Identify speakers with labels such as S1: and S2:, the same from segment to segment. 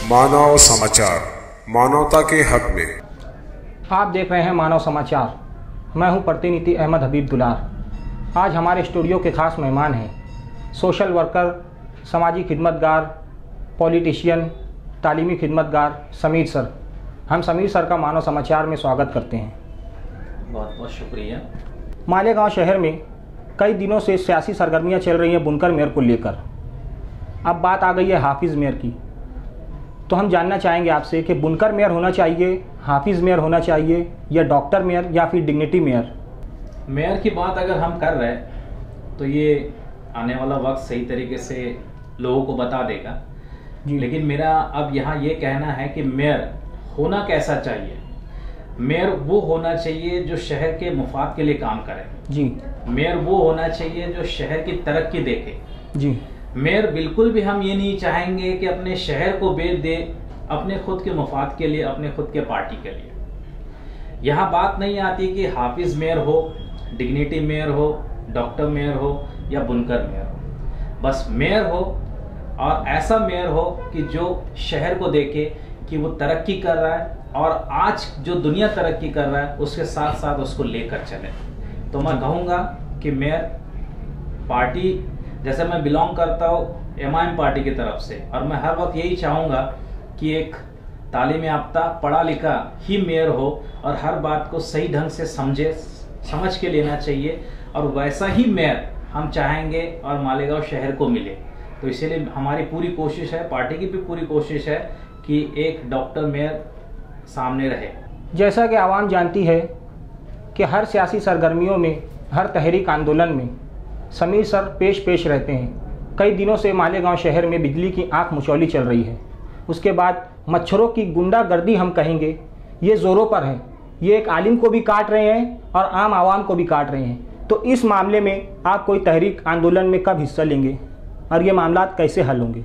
S1: मानव समाचार, मानवता के हक में।
S2: आप देख रहे हैं मानव समाचार। मैं हूं प्रतिनिधि अहमद हबीब दुलार। आज हमारे स्टूडियो के खास मेहमान हैं सोशल वर्कर, सामाजिक खिदमतगार, पॉलिटिशियन, तालीमी खिदमतगार समीर सर। हम समीर सर का मानव समाचार में स्वागत करते हैं।
S3: बहुत बहुत शुक्रिया।
S2: मालेगांव शहर में कई दिनों से सियासी सरगर्मियां चल रही हैं बुनकर मेयर को लेकर। अब बात आ गई है हाफिज़ मेयर की। तो हम जानना चाहेंगे आपसे कि बुनकर मेयर होना चाहिए, हाफिज़ मेयर होना चाहिए, या डॉक्टर मेयर, या फिर डिग्निटी मेयर?
S3: मेयर की बात अगर हम कर रहे हैं तो ये आने वाला वक्त सही तरीके से लोगों को बता देगा जी। लेकिन मेरा अब यहाँ ये कहना है कि मेयर होना कैसा चाहिए। मेयर वो होना चाहिए जो शहर के मुफाद के लिए काम करे जी। मेयर वो होना चाहिए जो शहर की तरक्की देखे जी। मेयर बिल्कुल भी हम ये नहीं चाहेंगे कि अपने शहर को बेच दे अपने खुद के मुफाद के लिए, अपने खुद के पार्टी के लिए। यहाँ बात नहीं आती कि हाफिज मेयर हो, डिग्निटी मेयर हो, डॉक्टर मेयर हो या बुनकर मेयर हो। बस मेयर हो, और ऐसा मेयर हो कि जो शहर को देखे कि वो तरक्की कर रहा है और आज जो दुनिया तरक्की कर रहा है उसके साथ साथ उसको लेकर चले। तो मैं कहूँगा कि मेयर पार्टी, जैसे मैं बिलोंग करता हूँ एमआईएम पार्टी की तरफ से, और मैं हर वक्त यही चाहूँगा कि एक तालीम याफ्ता पढ़ा लिखा ही मेयर हो और हर बात को सही ढंग से समझ के लेना चाहिए, और वैसा ही मेयर हम चाहेंगे और मालेगांव शहर को मिले। तो इसीलिए हमारी पूरी कोशिश है, पार्टी की भी पूरी कोशिश है कि एक डॉक्टर मेयर सामने रहे।
S2: जैसा कि आवाम जानती है कि हर सियासी सरगर्मियों में, हर तहरीक आंदोलन में समीर सर पेश रहते हैं। कई दिनों से मालेगांव शहर में बिजली की आंख मुचौली चल रही है। उसके बाद मच्छरों की गुंडागर्दी हम कहेंगे, ये ज़ोरों पर है। ये एक आलिम को भी काट रहे हैं और आम आवाम को भी काट रहे हैं। तो इस मामले में आप कोई तहरीक आंदोलन में कब हिस्सा लेंगे और ये मामला कैसे हल होंगे?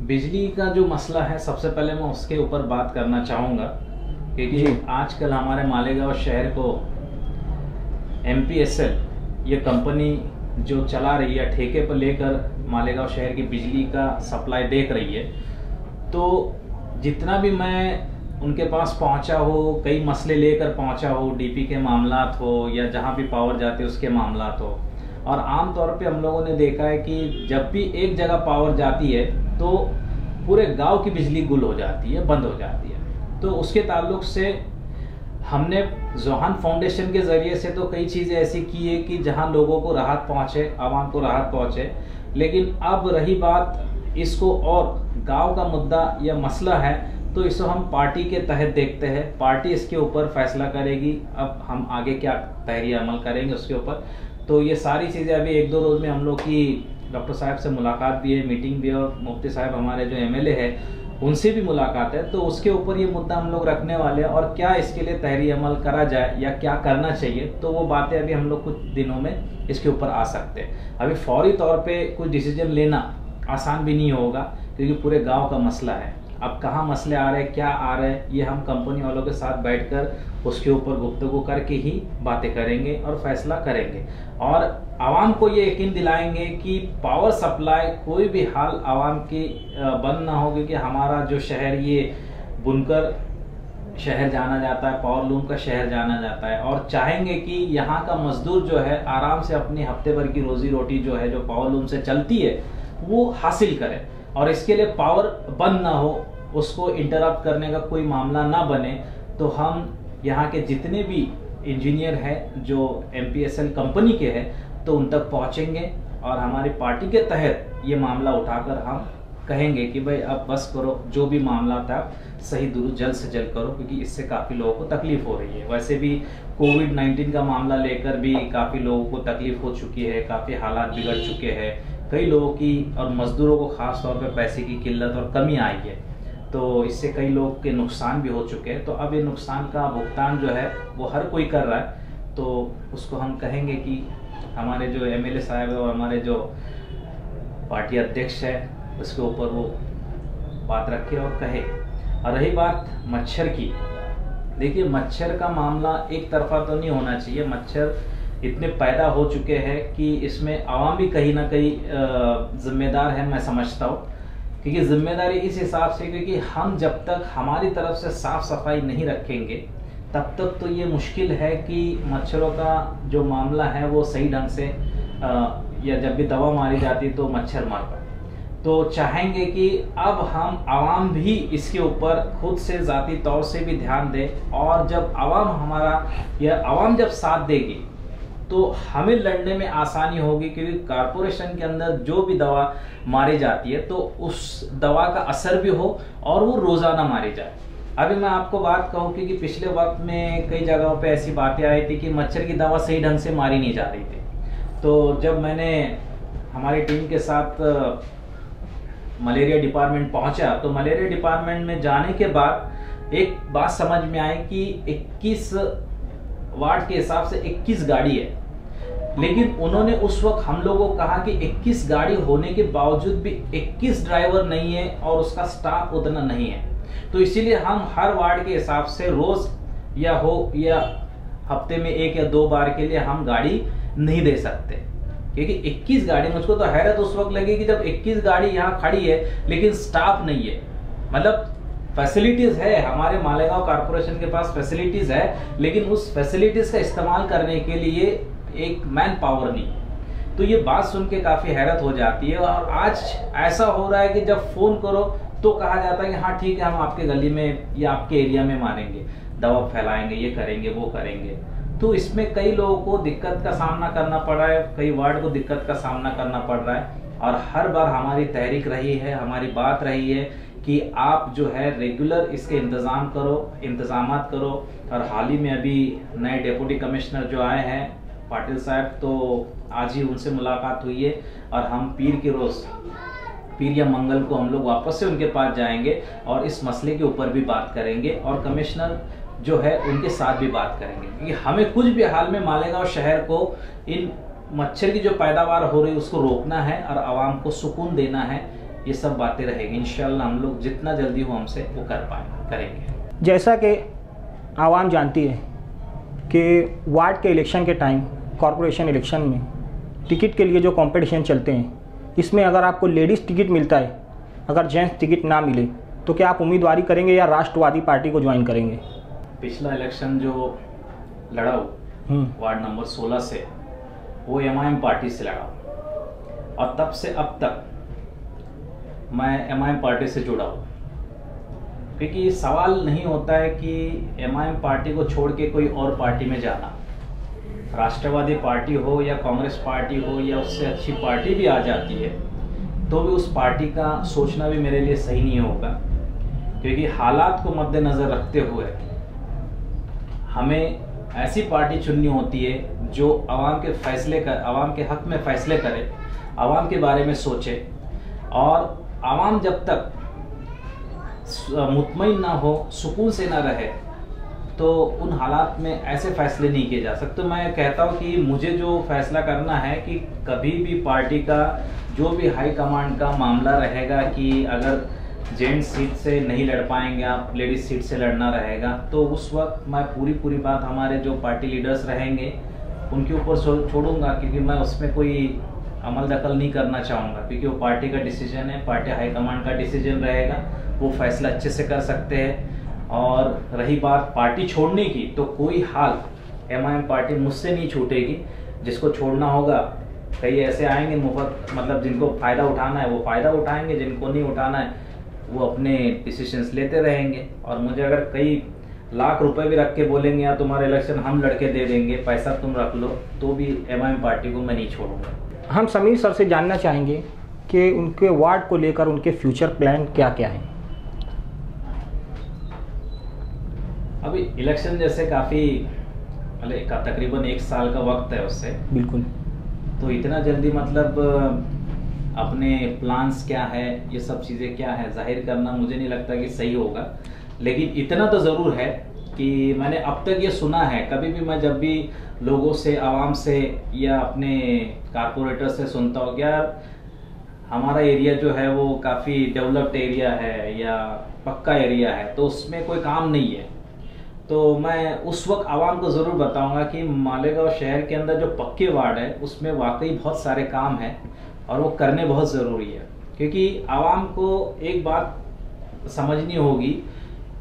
S3: बिजली का जो मसला है, सबसे पहले मैं उसके ऊपर बात करना चाहूँगा, क्योंकि आजकल हमारे मालेगांव शहर को MPSL ये कंपनी जो चला रही है, ठेके पर लेकर मालेगांव शहर की बिजली का सप्लाई देख रही है। तो जितना भी मैं उनके पास पहुंचा हो, कई मसले लेकर पहुंचा हो, DP के मामलात हो या जहां भी पावर जाती है उसके मामलात हो, और आम तौर पे हम लोगों ने देखा है कि जब भी एक जगह पावर जाती है तो पूरे गांव की बिजली गुल हो जाती है, बंद हो जाती है। तो उसके ताल्लुक से हमने जोहान फाउंडेशन के ज़रिए से तो कई चीज़ें ऐसी की है कि जहां लोगों को राहत पहुंचे, आवाम को राहत पहुंचे। लेकिन अब रही बात इसको, और गांव का मुद्दा या मसला है तो इसको हम पार्टी के तहत देखते हैं। पार्टी इसके ऊपर फैसला करेगी, अब हम आगे क्या तहरीर अमल करेंगे उसके ऊपर। तो ये सारी चीज़ें अभी 1-2 रोज़ में हम लोग की डॉक्टर साहब से मुलाकात भी है, मीटिंग भी है, और मुफ्ती साहब हमारे जो MLA है उनसे भी मुलाकात है। तो उसके ऊपर ये मुद्दा हम लोग रखने वाले हैं, और क्या इसके लिए तहरीर अमल करा जाए या क्या करना चाहिए, तो वो बातें अभी हम लोग कुछ दिनों में इसके ऊपर आ सकते हैं। अभी फौरी तौर पे कुछ डिसीजन लेना आसान भी नहीं होगा, क्योंकि पूरे गांव का मसला है। अब कहाँ मसले आ रहे हैं, क्या आ रहे हैं, ये हम कंपनी वालों के साथ बैठकर उसके ऊपर गुफ्तगू करके ही बातें करेंगे और फैसला करेंगे, और आवाम को ये यकीन दिलाएंगे कि पावर सप्लाई कोई भी हाल आवाम की बंद ना होगी। कि हमारा जो शहर ये बुनकर शहर जाना जाता है, पावर लूम का शहर जाना जाता है, और चाहेंगे कि यहाँ का मजदूर जो है आराम से अपनी हफ्ते भर की रोजी रोटी जो है, जो पावर लूम से चलती है, वो हासिल करे, और इसके लिए पावर बंद ना हो, उसको इंटरप्ट करने का कोई मामला ना बने। तो हम यहाँ के जितने भी इंजीनियर हैं जो MPSL कंपनी के हैं, तो उन तक पहुँचेंगे, और हमारी पार्टी के तहत ये मामला उठाकर हम कहेंगे कि भाई अब बस करो, जो भी मामला था सही दुरुस्त जल्द से जल्द करो, क्योंकि इससे काफ़ी लोगों को तकलीफ हो रही है। वैसे भी कोविड-19 का मामला लेकर भी काफ़ी लोगों को तकलीफ हो चुकी है, काफ़ी हालात बिगड़ चुके हैं कई लोगों की, और मज़दूरों को ख़ास तौर पे पैसे की किल्लत और कमी आई है। तो इससे कई लोग के नुकसान भी हो चुके हैं। तो अब ये नुकसान का भुगतान जो है वो हर कोई कर रहा है। तो उसको हम कहेंगे कि हमारे जो MLA साहब है और हमारे जो पार्टी अध्यक्ष है उसके ऊपर वो बात रखे और कहे। और रही बात मच्छर की, देखिए मच्छर का मामला एक तरफा तो नहीं होना चाहिए। मच्छर इतने पैदा हो चुके हैं कि इसमें आवाम भी कहीं ना कहीं जिम्मेदार है, मैं समझता हूँ। क्योंकि जिम्मेदारी इस हिसाब से, क्योंकि हम जब तक हमारी तरफ से साफ सफाई नहीं रखेंगे तब तक तो ये मुश्किल है कि मच्छरों का जो मामला है वो सही ढंग से या जब भी दवा मारी जाती है तो मच्छर मर पाए। तो चाहेंगे कि अब हम आवाम भी इसके ऊपर खुद से ज़ाती तौर से भी ध्यान दे, और जब आवाम जब साथ देगी तो हमें लड़ने में आसानी होगी, क्योंकि कॉरपोरेशन के अंदर जो भी दवा मारी जाती है तो उस दवा का असर भी हो और वो रोज़ाना मारी जाए। अभी मैं आपको बात कहूँ कि पिछले वक्त में कई जगहों पे ऐसी बातें आई थी कि मच्छर की दवा सही ढंग से मारी नहीं जा रही थी। तो जब मैंने हमारी टीम के साथ मलेरिया डिपार्टमेंट पहुंचा तो मलेरिया डिपार्टमेंट में जाने के बाद एक बात समझ में आई कि 21 वार्ड के हिसाब से 21 गाड़ी है, लेकिन उन्होंने उस वक्त हम लोगों को कहा कि 21 गाड़ी होने के बावजूद भी 21 ड्राइवर नहीं है और उसका स्टाफ उतना नहीं है। तो इसीलिए हम हर वार्ड के हिसाब से रोज या हफ्ते में 1 या 2 बार के लिए हम गाड़ी नहीं दे सकते, क्योंकि 21 गाड़ी, मुझको तो हैरत उस वक्त लगी कि जब 21 गाड़ी यहाँ खड़ी है लेकिन स्टाफ नहीं है। मतलब फैसिलिटीज है, हमारे मालेगांव कॉर्पोरेशन के पास फैसिलिटीज है, लेकिन उस फैसिलिटीज का इस्तेमाल करने के लिए एक मैन पावर नहीं। तो ये बात सुन के काफी हैरत हो जाती है। और आज ऐसा हो रहा है कि जब फोन करो तो कहा जाता है कि हाँ ठीक है, हम आपके गली में या आपके एरिया में मारेंगे, दवा फैलाएंगे, ये करेंगे, वो करेंगे। तो इसमें कई लोगों को दिक्कत का सामना करना पड़ रहा है, कई वार्ड को दिक्कत का सामना करना पड़ रहा है। और हर बार हमारी तहरीक रही है, हमारी बात रही है कि आप जो है रेगुलर इसके इंतजामात करो। और हाल ही में अभी नए डिप्टी कमिश्नर जो आए हैं पाटिल साहब, तो आज ही उनसे मुलाकात हुई है और हम पीर या मंगल को हम लोग वापस से उनके पास जाएंगे और इस मसले के ऊपर भी बात करेंगे और कमिश्नर जो है उनके साथ भी बात करेंगे, क्योंकि हमें कुछ भी हाल में मालेगांव शहर को इन मच्छर की जो पैदावार हो रही है उसको रोकना है और आवाम को सुकून देना है। ये सब बातें रहेंगी, इंशाल्लाह हम लोग जितना जल्दी हो हमसे वो करेंगे।
S2: जैसा कि आवाम जानती है कि वार्ड के इलेक्शन के टाइम, कॉरपोरेशन इलेक्शन में टिकट के लिए जो कंपटीशन चलते हैं, इसमें अगर आपको लेडीज़ टिकट मिलता है, अगर जेंट्स टिकट ना मिले तो क्या आप उम्मीदवारी करेंगे या राष्ट्रवादी पार्टी को ज्वाइन करेंगे?
S3: पिछला इलेक्शन जो लड़ा वार्ड नंबर 16 से, वो MIM पार्टी से लड़ा और तब से अब तक मैं MIM पार्टी से जुड़ा हूँ, क्योंकि सवाल नहीं होता है कि MIM पार्टी को छोड़ के कोई और पार्टी में जाना। राष्ट्रवादी पार्टी हो या कांग्रेस पार्टी हो या उससे अच्छी पार्टी भी आ जाती है तो भी उस पार्टी का सोचना भी मेरे लिए सही नहीं होगा, क्योंकि हालात को मद्देनज़र रखते हुए हमें ऐसी पार्टी चुननी होती है जो आवाम के हक में फैसले करे, आवाम के बारे में सोचे। और आवाम जब तक मुतमईन ना हो, सुकून से ना रहे, तो उन हालात में ऐसे फैसले नहीं किए जा सकते। तो मैं कहता हूँ कि मुझे जो फैसला करना है कि कभी भी पार्टी का जो भी हाई कमांड का मामला रहेगा कि अगर जेंट्स सीट से नहीं लड़ पाएंगे आप, लेडीज सीट से लड़ना रहेगा, तो उस वक्त मैं पूरी बात हमारे जो पार्टी लीडर्स रहेंगे उनके ऊपर छोड़ूंगा, क्योंकि मैं उसमें कोई अमल दखल नहीं करना चाहूँगा, क्योंकि वो पार्टी का डिसीजन है, पार्टी हाईकमांड का डिसीजन रहेगा, वो फैसला अच्छे से कर सकते हैं। और रही बात पार्टी छोड़ने की, तो कोई हाल MIM पार्टी मुझसे नहीं छूटेगी। जिसको छोड़ना होगा, कई ऐसे आएंगे मुफ्त, मतलब जिनको फ़ायदा उठाना है वो फ़ायदा उठाएंगे, जिनको नहीं उठाना है वो अपने डिसीजंस लेते रहेंगे। और मुझे अगर कई लाख रुपए भी रख के बोलेंगे यार तुम्हारे इलेक्शन हम लड़के दे देंगे, पैसा तुम रख लो, तो भी MIM पार्टी को मैं नहीं छोड़ूंगा।
S2: हम समीर सर से जानना चाहेंगे कि उनके वार्ड को लेकर उनके फ्यूचर प्लान क्या क्या हैं।
S3: अभी इलेक्शन जैसे काफ़ी मतलब तकरीबन 1 साल का वक्त है उससे,
S2: बिल्कुल,
S3: तो इतना जल्दी मतलब अपने प्लान्स क्या है, ये सब चीज़ें क्या है जाहिर करना मुझे नहीं लगता कि सही होगा। लेकिन इतना तो ज़रूर है कि मैंने अब तक ये सुना है, कभी भी मैं जब भी लोगों से, आवाम से या अपने कारपोरेटर से सुनता हूँ कि यार हमारा एरिया जो है वो काफ़ी डेवलप्ड एरिया है या पक्का एरिया है, तो उसमें कोई काम नहीं है, तो मैं उस वक्त आवाम को ज़रूर बताऊंगा कि मालेगांव शहर के अंदर जो पक्के वार्ड है उसमें वाकई बहुत सारे काम हैं और वो करने बहुत ज़रूरी है। क्योंकि आवाम को एक बात समझनी होगी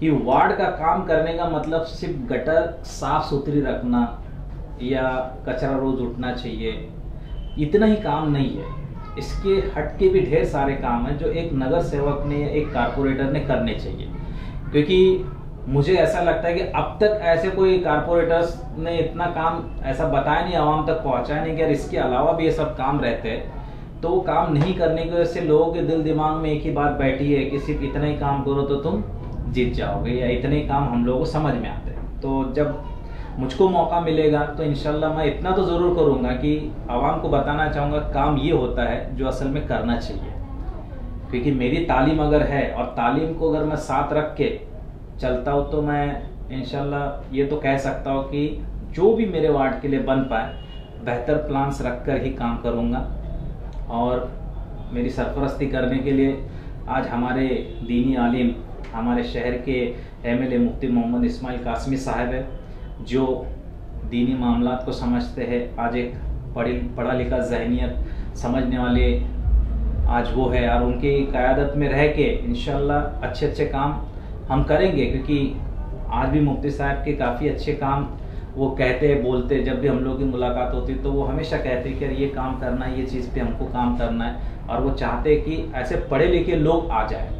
S3: कि वार्ड का काम करने का मतलब सिर्फ गटर साफ सुथरी रखना या कचरा रोज उठना चाहिए, इतना ही काम नहीं है। इसके हट के भी ढेर सारे काम हैं जो एक नगर सेवक ने या एक कारपोरेटर ने करने चाहिए। क्योंकि मुझे ऐसा लगता है कि अब तक ऐसे कोई कारपोरेटर्स ने इतना काम ऐसा बताया नहीं, आवाम तक पहुंचाया नहीं कि यार इसके अलावा भी ये सब काम रहते हैं। तो वो काम नहीं करने की वजह से लोगों के दिल दिमाग में एक ही बात बैठी है कि सिर्फ इतना ही काम करो तो तुम जीत जाओगे, या इतने ही काम हम लोगों को समझ में आते हैं। तो जब मुझको मौका मिलेगा तो इंशाल्लाह मैं इतना तो ज़रूर करूँगा कि आवाम को बताना चाहूँगा काम ये होता है जो असल में करना चाहिए। क्योंकि मेरी तालीम अगर है और तालीम को अगर मैं साथ रख के चलता हूँ तो मैं इंशाल्लाह ये तो कह सकता हूँ कि जो भी मेरे वार्ड के लिए बन पाए बेहतर प्लान्स रख कर ही काम करूँगा। और मेरी सरपरस्ती करने के लिए आज हमारे दीनी आलिम, हमारे शहर के एमएलए मुफ्ती मोहम्मद इस्माइल कासमी साहब है, जो दीनी मामलात को समझते हैं। आज एक पढ़ा लिखा जहनियत समझने वाले आज वो है, और उनकी क़यादत में रह के इंशाल्लाह अच्छे अच्छे काम हम करेंगे। क्योंकि आज भी मुफ्ती साहब के काफ़ी अच्छे काम वो कहते हैं, बोलते हैं। जब भी हम लोग की मुलाकात होती तो वो हमेशा कहते हैं कि यार ये काम करना है, ये चीज़ पे हमको काम करना है। और वो चाहते हैं कि ऐसे पढ़े लिखे लोग आ जाए।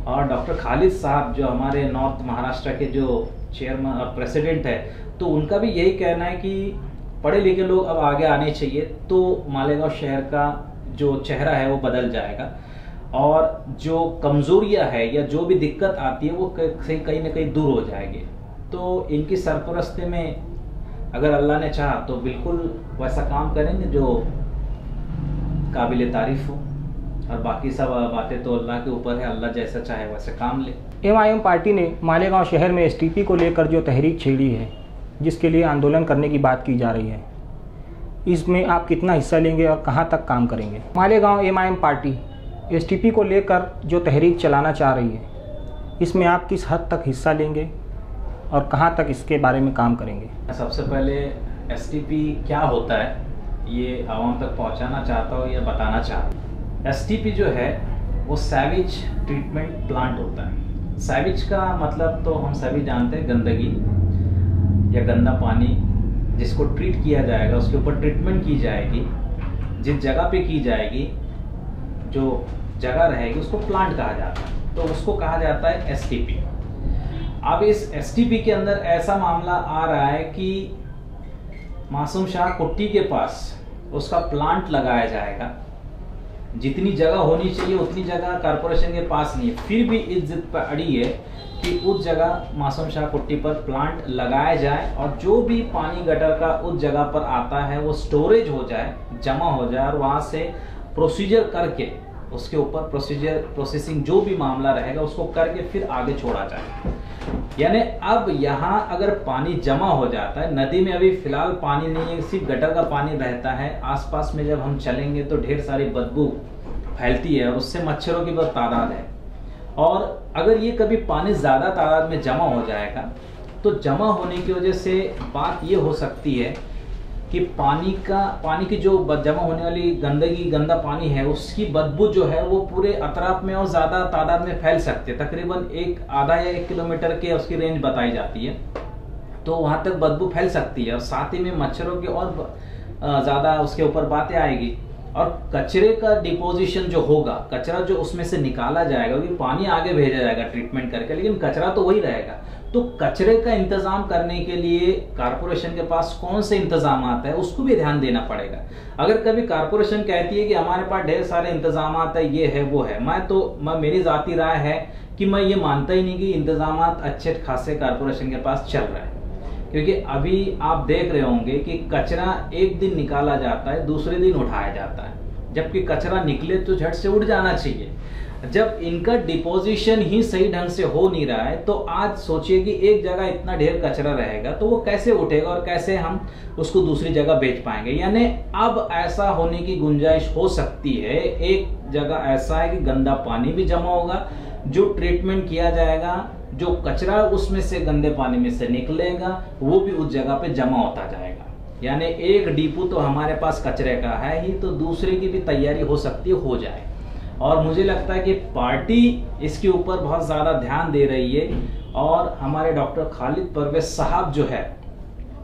S3: और डॉक्टर खालिद साहब जो हमारे नॉर्थ महाराष्ट्र के जो चेयरमैन और प्रेसिडेंट है, तो उनका भी यही कहना है कि पढ़े लिखे लोग अब आगे आने चाहिए, तो मालेगांव शहर का जो चेहरा है वो बदल जाएगा। और जो कमज़ोरियाँ है या जो भी दिक्कत आती है वो कहीं ना कहीं दूर हो जाएगी। तो इनकी सरपरस्ती में अगर अल्लाह ने चाहा तो बिल्कुल वैसा काम करेंगे जो काबिल तारीफ़ हो। और बाकी सब बातें तो अल्लाह के ऊपर है, अल्लाह जैसा चाहे वैसे काम ले।
S2: एमआईएम पार्टी ने मालेगांव शहर में एसटीपी को लेकर जो तहरीक छेड़ी है, जिसके लिए आंदोलन करने की बात की जा रही है, इसमें आप कितना हिस्सा लेंगे और कहां तक काम करेंगे? मालेगांव एमआईएम पार्टी एसटीपी को लेकर जो तहरीक चलाना चाह रही है, इसमें आप किस हद तक हिस्सा लेंगे और कहां तक इसके बारे में काम करेंगे?
S3: सबसे पहले एसटीपी क्या होता है ये आवाम तक पहुंचाना चाहता हूँ या बताना चाहता हूँ। एसटीपी जो है वो सैवेज ट्रीटमेंट प्लांट होता है। सैवेज का मतलब तो हम सभी जानते हैं, गंदगी या गंदा पानी जिसको ट्रीट किया जाएगा, उसके ऊपर ट्रीटमेंट की जाएगी, जिस जगह पे की जाएगी, जो जगह रहेगी उसको प्लांट कहा जाता है, तो उसको कहा जाता है एसटीपी। अब इस एसटीपी के अंदर ऐसा मामला आ रहा है कि मासूम शाह कुट्टी के पास उसका प्लांट लगाया जाएगा। जितनी जगह होनी चाहिए उतनी जगह कारपोरेशन के पास नहीं है, फिर भी इस जिद पर अड़ी है कि उस जगह मासूम शाह कुट्टी पर प्लांट लगाया जाए और जो भी पानी गटर का उस जगह पर आता है वो स्टोरेज हो जाए, जमा हो जाए, और वहाँ से प्रोसीजर करके उसके ऊपर प्रोसेसिंग जो भी मामला रहेगा उसको करके फिर आगे छोड़ा जाए। यानी अब यहाँ अगर पानी जमा हो जाता है, नदी में अभी फिलहाल पानी नहीं है, सिर्फ गटर का पानी बहता है, आसपास में जब हम चलेंगे तो ढेर सारी बदबू फैलती है और उससे मच्छरों की बहुत तादाद है। और अगर ये कभी पानी ज़्यादा तादाद में जमा हो जाएगा तो जमा होने की वजह से बात ये हो सकती है कि पानी की जो जमा होने वाली गंदगी, गंदा पानी है, उसकी बदबू जो है वो पूरे अतराफ में और ज़्यादा तादाद में फैल सकती है। तकरीबन आधा या 1 किलोमीटर के उसकी रेंज बताई जाती है, तो वहाँ तक बदबू फैल सकती है और साथ ही में मच्छरों की और ज़्यादा उसके ऊपर बातें आएगी। और कचरे का डिपोजिशन जो होगा, कचरा जो उसमें से निकाला जाएगा, क्योंकि पानी आगे भेजा जाएगा ट्रीटमेंट करके, लेकिन कचरा तो वही रहेगा। तो कचरे का इंतजाम करने के लिए कारपोरेशन के पास कौन से इंतजाम आता है उसको भी ध्यान देना पड़ेगा। अगर कभी कारपोरेशन कहती है कि हमारे पास ढेर सारे इंतजाम है, ये है वो है, मेरी जाती राय है कि मैं ये मानता ही नहीं कि इंतजाम अच्छे खासे कारपोरेशन के पास चल रहा है। क्योंकि अभी आप देख रहे होंगे कि कचरा एक दिन निकाला जाता है, दूसरे दिन उठाया जाता है, जबकि कचरा निकले तो झट से उड़ जाना चाहिए। जब इनका डिपोजिशन ही सही ढंग से हो नहीं रहा है तो आज सोचिए कि एक जगह इतना ढेर कचरा रहेगा तो वो कैसे उठेगा और कैसे हम उसको दूसरी जगह बेच पाएंगे। यानी अब ऐसा होने की गुंजाइश हो सकती है, एक जगह ऐसा है कि गंदा पानी भी जमा होगा, जो ट्रीटमेंट किया जाएगा, जो कचरा उसमें से गंदे पानी में से निकलेगा वो भी उस जगह पे जमा होता जाएगा। यानी एक डिपो तो हमारे पास कचरे का है ही, तो दूसरे की भी तैयारी हो सकती है, हो जाए। और मुझे लगता है कि पार्टी इसके ऊपर बहुत ज़्यादा ध्यान दे रही है और हमारे डॉक्टर खालिद परवेज साहब जो है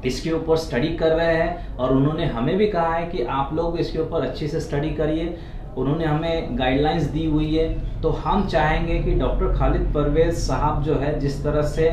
S3: इसके ऊपर स्टडी कर रहे हैं और उन्होंने हमें भी कहा है कि आप लोग इसके ऊपर अच्छे से स्टडी करिए। उन्होंने हमें गाइडलाइंस दी हुई है, तो हम चाहेंगे कि डॉक्टर खालिद परवेज साहब जो है जिस तरह से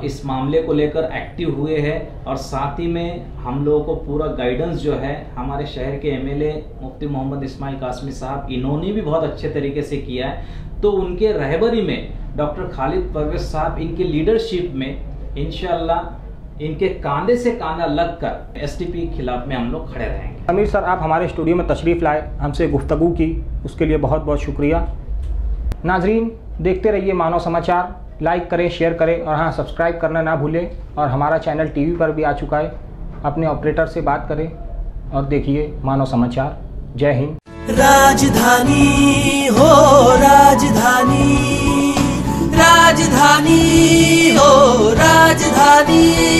S3: इस मामले को लेकर एक्टिव हुए हैं और साथ ही में हम लोगों को पूरा गाइडेंस जो है हमारे शहर के एमएलए मुफ्ती मोहम्मद इस्माइल कासमी साहब इन्होंने भी बहुत अच्छे तरीके से किया है। तो उनके रहबरी में डॉक्टर खालिद परवेज साहब इनके लीडरशिप में इंशाअल्लाह इनके कांधे से कांधा लगकर एसटीपी के खिलाफ में हम लोग खड़े रहेंगे।
S2: समीर सर, आप हमारे स्टूडियो में तशरीफ़ लाए, हमसे गुफ्तगू की, उसके लिए बहुत बहुत शुक्रिया। नाजरीन, देखते रहिए मानव समाचार, लाइक करें, शेयर करें और हाँ, सब्सक्राइब करना ना भूलें। और हमारा चैनल टीवी पर भी आ चुका है, अपने ऑपरेटर से बात करें और देखिए मानव समाचार। जय हिंद।
S4: राजधानी हो राजधानी, राजधानी हो राजधानी।